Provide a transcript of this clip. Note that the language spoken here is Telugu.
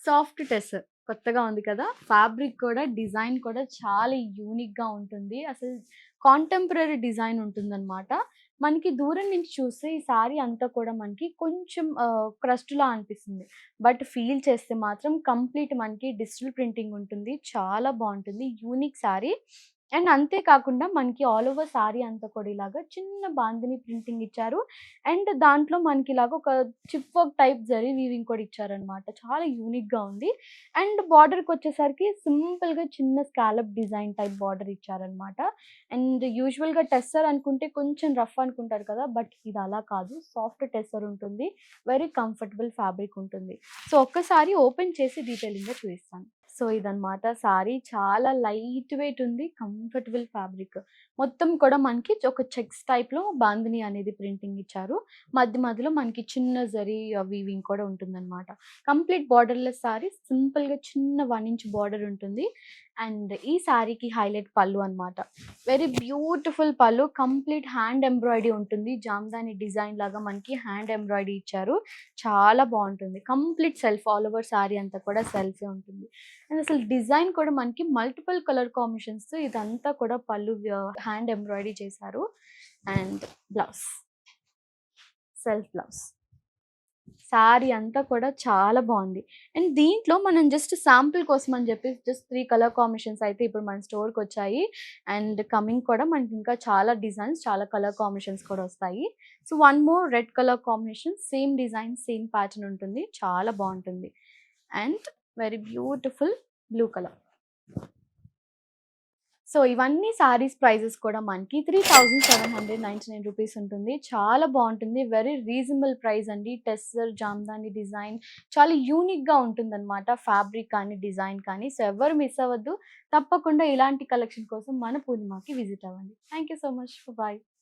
సాఫ్ట్ టెసర్ కొత్తగా ఉంది కదా! ఫ్యాబ్రిక్ కూడా, డిజైన్ కూడా చాలా యూనిక్‌గా ఉంటుంది. అసలు కాంటెంపరరీ డిజైన్ ఉంటుందనమాట. మనకి దూరం నుంచి చూస్తే ఈ సారీ అంతా కూడా మనకి కొంచెం క్రస్ట్‌లా అనిపిస్తుంది. బట్ ఫీల్ చేస్తే మాత్రం కంప్లీట్ మనకి డిజిటల్ ప్రింటింగ్ ఉంటుంది. చాలా బావుంటుంది. Unique sorry. అండ్ అంతే కాకుండా మనకి ఆల్ ఓవర్ సారీ అంతా కూడా ఇలాగ చిన్న బాందిని ప్రింటింగ్ ఇచ్చారు. అండ్ దాంట్లో మనకి ఇలాగ ఒక chip work type zari weaving కూడా ఇచ్చారనమాట. చాలా యూనిక్‌గా ఉంది. అండ్ బార్డర్‌కొచ్చేసరికి సింపుల్‌గా చిన్న స్కాలప్ డిజైన్ టైప్ బార్డర్ ఇచ్చారనమాట. అండ్ యూజువల్‌గా టెస్సర్ అనుకుంటే కొంచెం రఫ్ అనుకుంటారు కదా! బట్ ఇది అలా కాదు. సాఫ్ట్ టెస్సర్ ఉంటుంది. వెరీ కంఫర్టబుల్ ఫ్యాబ్రిక్ ఉంటుంది. సో, ఒక్కసారి ఓపెన్ చేసి డీటెయిలింగ్‌గా చూపిస్తాను. సో, ఇదనమాట సారీ. చాలా లైట్ వెయిట్ ఉంది. Comfortable fabric. మొత్తం కూడా మనకి ఒక చెక్స్ టైప్‌లో బాందిని అనేది ప్రింటింగ్ ఇచ్చారు. మధ్య మధ్యలో మనకి చిన్న జరీ వీవింగ్ కూడా ఉంటుందనమాట. Complete borderless sorry. సింపుల్‌గా చిన్న 1 ఇంచ్ బార్డర్ ఉంటుంది. అండ్ ఈ సారీకి హైలైట్ పల్లు అనమాట. వెరీ బ్యూటిఫుల్ పల్లు. కంప్లీట్ హ్యాండ్ ఎంబ్రాయిడరీ ఉంటుంది. జామ్దాని డిజైన్ లాగా మనకి హ్యాండ్ ఎంబ్రాయిడరీ ఇచ్చారు. చాలా బావుంటుంది. Complete self all over sorry అంతా కూడా సెల్ఫే ఉంటుంది. అండ్ అసలు డిజైన్ కూడా మనకి మల్టిపుల్ కలర్ కాంబినేషన్స్‌తో ఇదంతా కూడా పల్లు హ్యాండ్ ఎంబ్రాయిడరీ చేశారు. And blouse. Self blouse. Sorry అంతా కూడా చాలా బావుంది. అండ్ దీంట్లో మనం జస్ట్ శాంపుల్ కోసం అని చెప్పి జస్ట్ 3 కలర్ కాంబినేషన్స్ అయితే ఇప్పుడు మన స్టోర్‌కొచ్చాయి. అండ్ కమింగ్ కూడా మనకి ఇంకా చాలా డిజైన్స్, చాలా కలర్ కాంబినేషన్స్ కూడా వస్తాయి. So, one more red colour combination same design, same pattern ఉంటుంది. చాలా బావుంటుంది. And very beautiful blue colour. So, ఇవన్నీ సారీస్ ప్రైజెస్ కూడా మనకి 3799 రూపీస్ ఉంటుంది. చాలా బావుంటుంది. వెరీ రీజనబుల్ ప్రైస్ అండి. టెస్సర్, జామ్దాని డిజైన్ చాలా యూనిక్‌గా ఉంటుందనమాట. ఫ్యాబ్రిక్ కానీ, డిజైన్ కానీ. సో, ఎవరు మిస్ అవ్వద్దు. తప్పకుండా ఇలాంటి కలెక్షన్ కోసం మన పూర్ణిమకి విజిట్ అవ్వండి. Thank you so much. Bye.